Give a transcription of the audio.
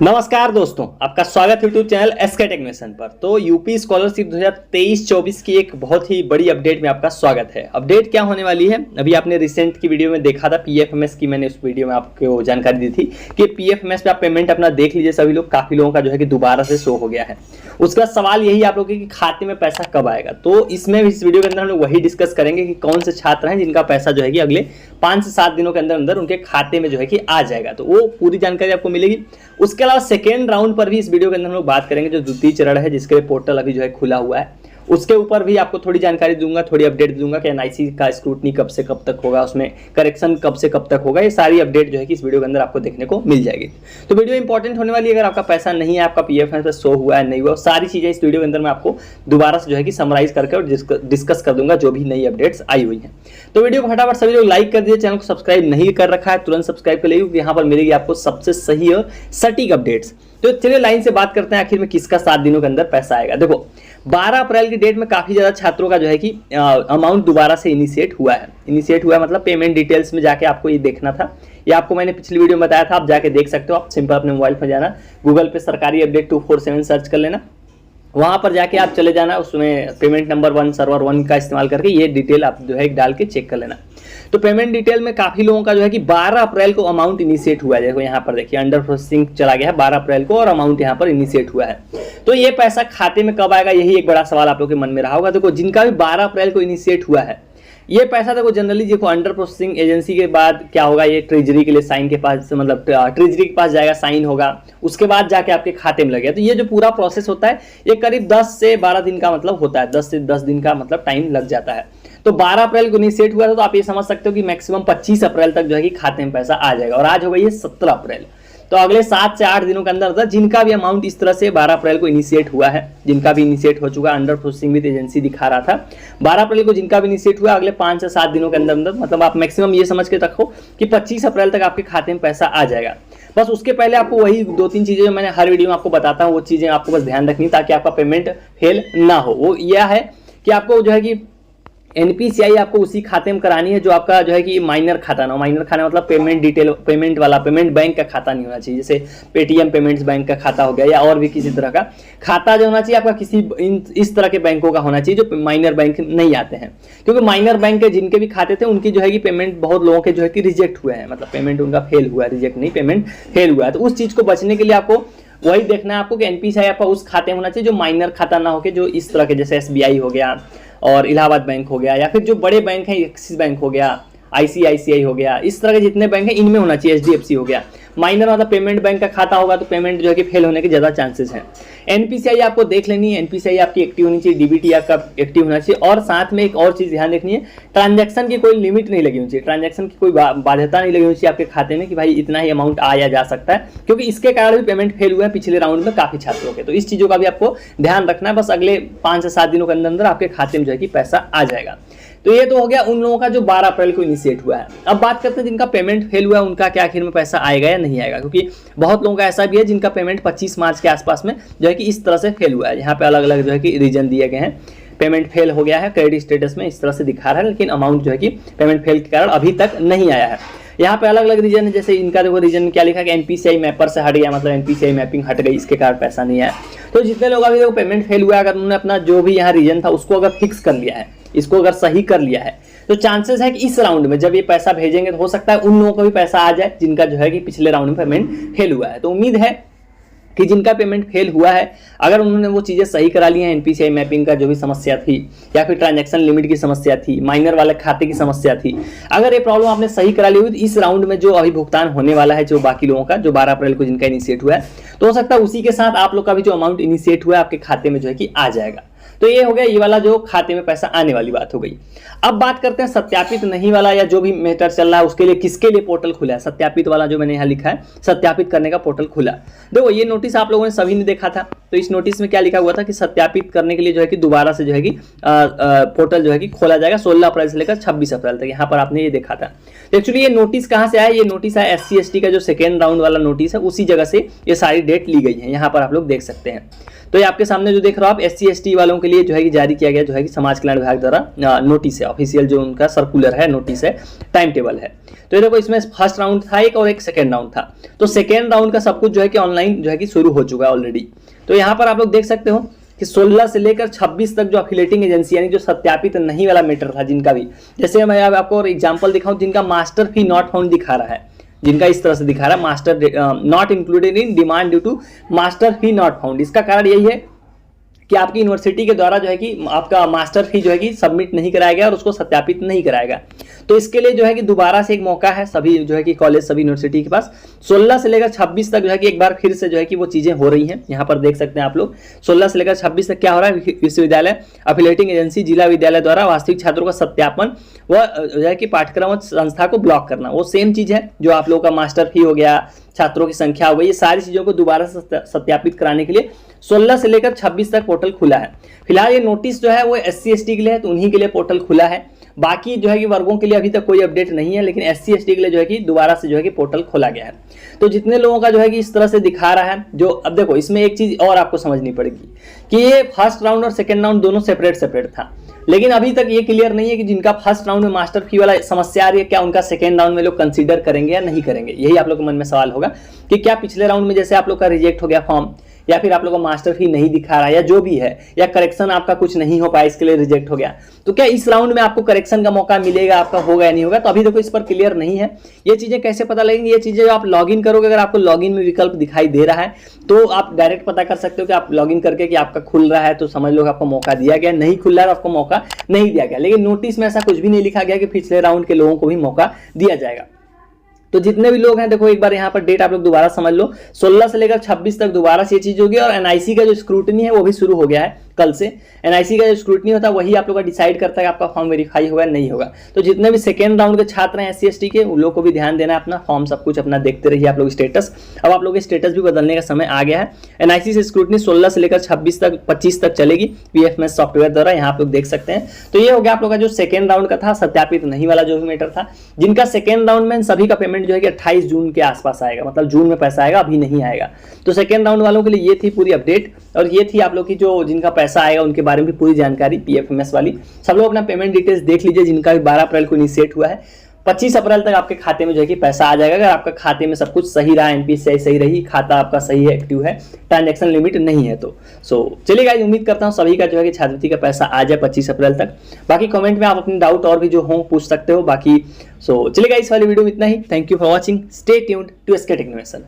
नमस्कार दोस्तों, आपका स्वागत है यूट्यूब चैनल एसके टेक्नीशियन पर। तो यूपी स्कॉलरशिप 2023-24 की एक बहुत ही बड़ी अपडेट में आपका स्वागत है। अपडेट क्या होने वाली है, अभी आपने रिसेंट की वीडियो में देखा था पीएफएमएस की, मैंने उस वीडियो में आपको जानकारी दी थी कि पीएफएमएस पे आप पेमेंट अपना देख लीजिए सभी लोग, काफी लोगों का जो है कि दोबारा से शो हो गया है। उसका सवाल यही आप लोग कि खाते में पैसा कब आएगा। तो इसमें इस वीडियो के अंदर हम लोग वही डिस्कस करेंगे कि कौन से छात्र हैं जिनका पैसा जो है कि अगले 5 से 7 दिनों के अंदर अंदर उनके खाते में जो है कि आ जाएगा। तो वो पूरी जानकारी आपको मिलेगी। उसके अलावा सेकेंड राउंड पर भी इस वीडियो के अंदर हम लोग बात करेंगे, जो द्वितीय चरण है जिसके लिए पोर्टल अभी जो है खुला हुआ है, उसके ऊपर भी आपको थोड़ी जानकारी दूंगा, थोड़ी अपडेट दूंगा कि एनआईसी का स्क्रूटनी कब से कब तक होगा, उसमें करेक्शन कब से कब तक होगा। ये सारी अपडेट जो है कि इस वीडियो के अंदर आपको देखने को मिल जाएगी। तो वीडियो इंपॉर्टेंट होने वाली है। अगर आपका पैसा नहीं है, आपका पीएफएमएस पे शो हुआ है नहीं हुआ, सारी चीजें इस वीडियो के अंदर मैं आपको दोबारा से जो है कि समराइज करके और डिस्कस कर दूंगा जो भी नई अपडेट्स आई हुई है। तो वीडियो को फटाफट सभी लोग लाइक कर दीजिए। चैनल को सब्सक्राइब नहीं कर रखा है तुरंत सब्सक्राइब कर लीजिए, क्योंकि यहाँ पर मिलेगी आपको सबसे सही और सटीक अपडेट्स। तो चलिए लाइन से बात करते हैं आखिर में किसका 7 दिनों के अंदर पैसा आएगा। देखो 12 अप्रैल की डेट में काफी ज्यादा छात्रों का जो है कि अमाउंट दोबारा से इनिशिएट हुआ है। मतलब पेमेंट डिटेल्स में जाके आपको ये देखना था। ये आपको मैंने पिछली वीडियो में बताया था, आप जाके देख सकते हो। आप सिंपल अपने मोबाइल पर जाना, गूगल पे सरकारी अपडेट 247 सर्च कर लेना, वहां पर जाके आप चले जाना, उसमें पेमेंट नंबर 1 सर्वर 1 का इस्तेमाल करके ये डिटेल आप जो है डाल के चेक कर लेना। तो पेमेंट डिटेल में काफी लोगों का जो है कि 12 अप्रैल को अमाउंट इनिशिएट हुआ है। देखो यहाँ पर देखिए अंडर प्रोसेसिंग चला गया है 12 अप्रैल को और अमाउंट यहाँ पर इनिशिएट हुआ है। तो ये पैसा खाते में कब आएगा, यही एक बड़ा सवाल आप लोग के मन में रहा होगा। देखो जिनका भी 12 अप्रैल को इनिशिएट हुआ है, ये पैसा देखो जनरली देखो अंडर प्रोसेसिंग एजेंसी के बाद क्या होगा, ये ट्रेजरी के लिए साइन के पास, मतलब ट्रेजरी के पास जाएगा, साइन होगा, उसके बाद जाके आपके खाते में लगेगा। तो ये जो पूरा प्रोसेस होता है ये करीब 10 से 12 दिन का मतलब होता है, 10 से 10 दिन का मतलब टाइम लग जाता है। तो 12 अप्रैल को इनिशिएट हुआ था, तो आप ये समझ सकते हो कि मैक्सिमम 25 अप्रैल तक जो है कि खाते में पैसा आ जाएगा। और आज हो गई है 17 अप्रैल, तो अगले 7 से 8 दिनों के अंदर जिनका भी अमाउंट इस तरह से 12 अप्रैल को इनिशिएट हुआ है, जिनका भी इनिशिएट हो चुका, अंडर प्रोसेसिंग विद एजेंसी दिखा रहा था 12 अप्रैल को जिनका भी इनिशिएट हुआ, अगले 5 से 7 दिनों के अंदर अंदर मतलब आप मैक्सिमम ये समझ के रखो कि 25 अप्रैल तक आपके खाते में पैसा आ जाएगा। बस उसके पहले आपको वही 2-3 चीजें जो मैंने हर वीडियो में आपको बताता हूँ, वो चीजें आपको बस ध्यान रखनी ताकि आपका पेमेंट फेल ना हो। वो यह है कि आपको जो है कि एनपीसीआई आपको उसी खाते में करानी है जो आपका जो है कि माइनर खाता ना हो। माइनर खाता मतलब पेमेंट डिटेल, पेमेंट वाला, पेमेंट बैंक का खाता नहीं होना चाहिए। जैसे पेटीएम पेमेंट्स बैंक का खाता हो गया या और भी किसी तरह का खाता जो होना चाहिए आपका किसी इस तरह के बैंकों का होना चाहिए जो माइनर बैंक नहीं आते हैं। क्योंकि माइनर बैंक के जिनके भी खाते थे उनकी जो है कि पेमेंट बहुत लोगों के जो है कि रिजेक्ट हुए हैं, मतलब पेमेंट उनका फेल हुआ है, रिजेक्ट नहीं, पेमेंट फेल हुआ है। तो उस चीज को बचने के लिए आपको वही देखना है आपको कि एनपीसीआई आपका उस खाते में होना चाहिए जो माइनर खाता ना हो के, जो इस तरह के जैसे एसबीआई हो गया और इलाहाबाद बैंक हो गया, या फिर जो बड़े बैंक हैं एक्सिस बैंक हो गया, आईसीआईसीआई हो गया, इस तरह के जितने बैंक हैं इनमें होना चाहिए। एचडीएफसी हो गया, माइनर मतलब पेमेंट बैंक का खाता होगा तो पेमेंट जो है कि फेल होने के ज्यादा चांसेस हैं। एनपीसीआई आपको देख लेनी है, एनपीसीआई आपकी एक्टिव होनी चाहिए, डीबीटी आपका एक्टिव होना चाहिए। और साथ में एक और चीज ध्यान रखनी है, ट्रांजैक्शन की कोई लिमिट नहीं लगी होनी चाहिए, ट्रांजैक्शन की कोई बाध्यता नहीं लगी होनी चाहिए आपके खाते में कि भाई इतना ही अमाउंट आया जा सकता है, क्योंकि इसके कारण भी पेमेंट फेल हुआ है पिछले राउंड में काफी छात्रों के। तो इस चीजों का भी आपको ध्यान रखना है। बस अगले 5 से 7 दिनों के अंदर अंदर आपके खाते में जो है कि पैसा आ जाएगा। तो ये तो हो गया उन लोगों का जो 12 अप्रैल को इनिशिएट हुआ है। अब बात करते हैं जिनका पेमेंट फेल हुआ है, उनका क्या आखिर में पैसा आएगा या नहीं आएगा, क्योंकि बहुत लोगों का ऐसा भी है जिनका पेमेंट 25 मार्च के आसपास में जो है कि इस तरह से फेल हुआ है। यहाँ पे अलग अलग जो है कि रीजन दिए गए हैं, पेमेंट फेल हो गया है, क्रेडिट स्टेटस में इस तरह से दिखा रहा है, लेकिन अमाउंट जो है कि पेमेंट फेल के कारण अभी तक नहीं आया है। यहाँ पे अलग अलग रीजन है, जैसे इनका देखो रीजन क्या लिखा है कि एनपीसीआई मैपर से हट गया, मतलब एनपीसीआई मैपिंग हट गई, इसके कारण पैसा नहीं आया। तो जितने लोग अभी देखो पेमेंट फेल हुआ है, अगर उन्होंने अपना जो भी यहाँ रीजन था उसको अगर फिक्स कर लिया है, इसको अगर सही कर लिया है, तो चांसेस है कि इस राउंड में जब ये पैसा भेजेंगे तो हो सकता है उन लोगों को भी पैसा आ जाए जिनका जो है कि पिछले राउंड में पेमेंट फेल हुआ है। तो उम्मीद है कि जिनका पेमेंट फेल हुआ है, अगर उन्होंने वो चीजें सही करा ली हैं, एनपीसीआई मैपिंग का जो भी समस्या थी या फिर ट्रांजैक्शन लिमिट की समस्या थी, माइनर वाले खाते की समस्या थी, अगर ये प्रॉब्लम आपने सही करा ली हुई, तो इस राउंड में जो अभी भुगतान होने वाला है जो बाकी लोगों का, जो 12 अप्रैल को जिनका इनिशिएट हुआ है, तो हो सकता है उसी के साथ आप लोग का भी जो अमाउंट इनिशिएट हुआ है आपके खाते में जो है कि आ जाएगा। तो ये हो गया ये वाला जो खाते में पैसा आने वाली बात हो गई। अब बात करते हैं सत्यापित नहीं वाला या जो भी मैटर चल रहा है उसके लिए किसके लिए पोर्टल खुला है। सत्यापित वाला जो मैंने यहाँ लिखा है, सत्यापित करने का पोर्टल खुला। देखो ये नोटिस आप लोगों ने सभी ने देखा था, तो इस नोटिस में क्या लिखा हुआ था कि सत्यापित करने के लिए जो है कि दोबारा से जो है कि पोर्टल जो है कि खोला जाएगा 16 अप्रैल से लेकर 26 अप्रैल तक। यहाँ पर आपने ये देखा था। तो एक्चुअली ये नोटिस कहाँ से आया, ये नोटिस आया SC/ST का जो सेकेंड राउंड वाला नोटिस है, उसी जगह से ये सारी डेट ली गई है। यहाँ पर आप लोग देख सकते हैं। तो ये आपके सामने जो देख रहे हो आप SC/ST वालों के लिए जो है कि जारी किया गया जो है कि समाज कल्याण विभाग द्वारा नोटिस है, ऑफिशियल जो उनका सर्कुलर है, नोटिस है, टाइम टेबल है। तो ये देखो इसमें फर्स्ट राउंड था एक और एक सेकेंड राउंड था। तो सेकेंड राउंड का सब कुछ जो है कि ऑनलाइन जो है कि शुरू हो चुका है ऑलरेडी। तो यहाँ पर आप लोग देख सकते हो कि 16 से लेकर 26 तक जो अफिलेटिंग एजेंसी यानी जो सत्यापित नहीं वाला मैटर था जिनका भी, जैसे मैं अब आपको एग्जांपल दिखाऊं, जिनका मास्टर फी नॉट फाउंड दिखा रहा है, जिनका इस तरह से दिखा रहा है master not included in demand due to master fee not found. इसका कारण यही है कि आपकी यूनिवर्सिटी के द्वारा जो है कि आपका मास्टर फी जो है कि सबमिट नहीं कराया गया और उसको सत्यापित नहीं कराएगा। तो इसके लिए जो है कि दोबारा से एक मौका है सभी जो है कि कॉलेज, सभी यूनिवर्सिटी के पास 16 से लेकर 26 तक जो है कि एक बार फिर से जो है कि वो चीजें हो रही हैं। यहाँ पर देख सकते हैं आप लोग 16 से लेकर 26 तक क्या हो रहा है, विश्वविद्यालय अफिलेटिंग एजेंसी जिला विद्यालय द्वारा वास्तविक छात्रों का सत्यापन व जो है कि पाठ्यक्रम संस्था को ब्लॉक करना, वो सेम चीज है जो आप लोगों का मास्टर फी हो गया, छात्रों की संख्या हो गई, ये सारी चीजों को दोबारा से सत्यापित कराने के लिए 16 से लेकर 26 तक पोर्टल खुला है। फिलहाल ये नोटिस जो है वो SC/ST के लिए है, तो उन्हीं के लिए पोर्टल खुला है। बाकी जो है कि वर्गों के लिए अभी तक कोई अपडेट नहीं है, लेकिन SC/ST के लिए जो है कि दोबारा से जो है कि पोर्टल खोला गया है। तो जितने लोगों का जो है कि इस तरह से दिखा रहा है, जो अब देखो इसमें एक चीज और आपको समझनी पड़ेगी कि ये फर्स्ट राउंड और सेकेंड राउंड दोनों सेपरेट था, लेकिन अभी तक ये क्लियर नहीं है कि जिनका फर्स्ट राउंड में मास्टर फी वाला समस्या आ रही है, क्या उनका सेकेंड राउंड में लोग कंसीडर करेंगे या नहीं करेंगे। यही आप लोग के मन में सवाल होगा कि क्या पिछले राउंड में जैसे आप लोग का रिजेक्ट हो गया फॉर्म, या फिर आप लोग को मास्टर फी नहीं दिखा रहा है, या जो भी है, या करेक्शन आपका कुछ नहीं हो पाया इसके लिए रिजेक्ट हो गया, तो क्या इस राउंड में आपको करेक्शन का मौका मिलेगा, आपका होगा या नहीं होगा। तो अभी देखो इस पर क्लियर नहीं है। ये चीजें कैसे पता लगेंगी, ये चीजें जो आप लॉगिन करोगे, अगर आपको लॉगिन में विकल्प दिखाई दे रहा है तो आप डायरेक्ट पता कर सकते हो कि आप लॉगिन करके कि आपका खुल रहा है तो समझ लो आपको मौका दिया गया, नहीं खुल रहा है आपको मौका नहीं दिया गया। लेकिन नोटिस में ऐसा कुछ भी नहीं लिखा गया कि पिछले राउंड के लोगों को भी मौका दिया जाएगा। तो जितने भी लोग हैं, देखो एक बार यहाँ पर डेट आप लोग दोबारा समझ लो, 16 से लेकर 26 तक दोबारा से ये चीज होगी। और NIC का जो स्क्रूटनी है वो भी शुरू हो गया है कल से। NIC का जो स्क्रूटनी होता है वही आप लोग का डिसाइड करता है कि आपका फॉर्म वेरीफाई होगा नहीं होगा। तो जितने भी सेकेंड राउंड के छात्र हैं SC/ST के, उन लोग को भी ध्यान देना है, अपना फॉर्म सब कुछ अपना देखते रहिए आप लोग स्टेटस। अब आप लोग के स्टेटस भी बदलने का समय आ गया है। NIC से स्क्रूटनी 16 से लेकर 25 तक चलेगी PFMS सॉफ्टवेयर द्वारा, यहाँ आप लोग देख सकते हैं। तो ये हो गया आप लोग का जो सेकेंड राउंड का था, सत्यापित नहीं वाला जो भी मैटर था। जिनका सेकेंड राउंड में सभी का पेमेंट जो है कि 28 जून के आसपास आएगा, मतलब जून में पैसा आएगा, अभी नहीं आएगा। तो सेकेंड राउंड वालों के लिए ये थी पूरी अपडेट, और ये थी आप लोग की जो जिनका पैसा आएगा उनके बारे में भी पूरी जानकारी PFMS वाली। सब लोग अपना पेमेंट डिटेल्स देख लीजिए, जिनका भी 12 अप्रैल को इनिशिएट हुआ है, 25 अप्रैल तक आपके खाते में जो है कि पैसा आ जाएगा। अगर आपका खाते में सब कुछ सही रहा, NPCI सही रही, खाता आपका सही है, एक्टिव है, ट्रांजैक्शन लिमिट नहीं है तो चलिए गाइस, उम्मीद करता हूं सभी का जो है कि छात्रवृत्ति का पैसा आ जाए 25 अप्रैल तक। बाकी कमेंट में आप अपने डाउट और भी जो हो पूछ सकते हो। बाकी चलिए गाइस, इस वाली वीडियो में इतना ही। Thank you for watching, stay tuned to SK टेक्नोमेशन।